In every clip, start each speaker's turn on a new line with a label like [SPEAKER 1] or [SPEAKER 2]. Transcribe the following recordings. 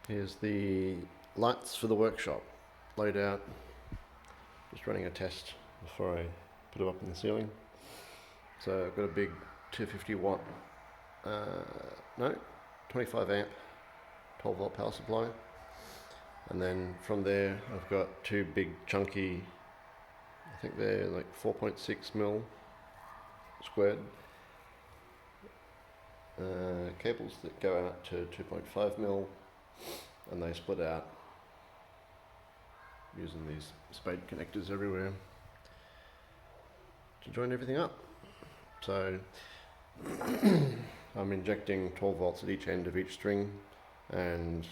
[SPEAKER 1] Here's the lights for the workshop laid out. Just running a test before I put them up in the ceiling. So I've got a big 250 watt, 25 amp 12 volt power supply. And then from there I've got two big chunky, I think they're like 4.6 mil squared cables that go out to 2.5 mil, and they split out using these spade connectors everywhere to join everything up. So I'm injecting 12 volts at each end of each string, and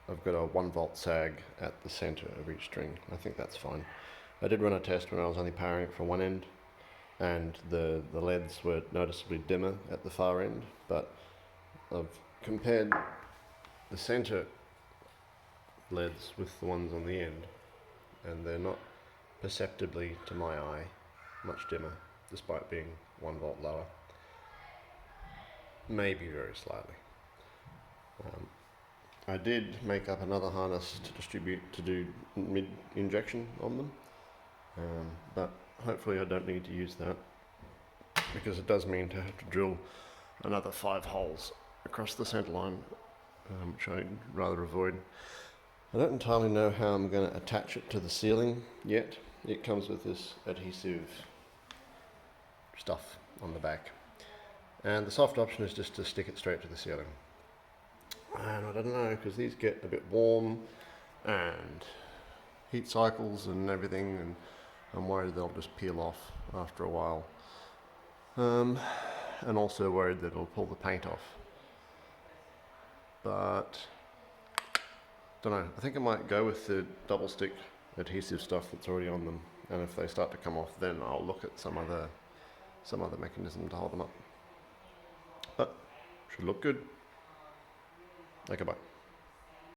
[SPEAKER 1] I've got a 1 volt sag at the center of each string. I think that's fine. I did run a test when I was only powering it from one end, and the LEDs were noticeably dimmer at the far end, but I've compared the center LEDs with the ones on the end, and they're not perceptibly, to my eye, much dimmer, despite being 1 volt lower. Maybe very slightly. I did make up another harness to do mid injection on them, but hopefully I don't need to use that, because it does mean to have to drill another 5 holes across the center line, which I'd rather avoid. I don't entirely know how I'm going to attach it to the ceiling yet. It comes with this adhesive stuff on the back, and the soft option is just to stick it straight to the ceiling. And I don't know, because these get a bit warm and heat cycles and everything, and I'm worried they'll just peel off after a while, and also worried that it'll pull the paint off. But don't know, I think I might go with the double stick adhesive stuff that's already on them, and if they start to come off, then I'll look at some other mechanism to hold them up. But should look good. Okay, bye.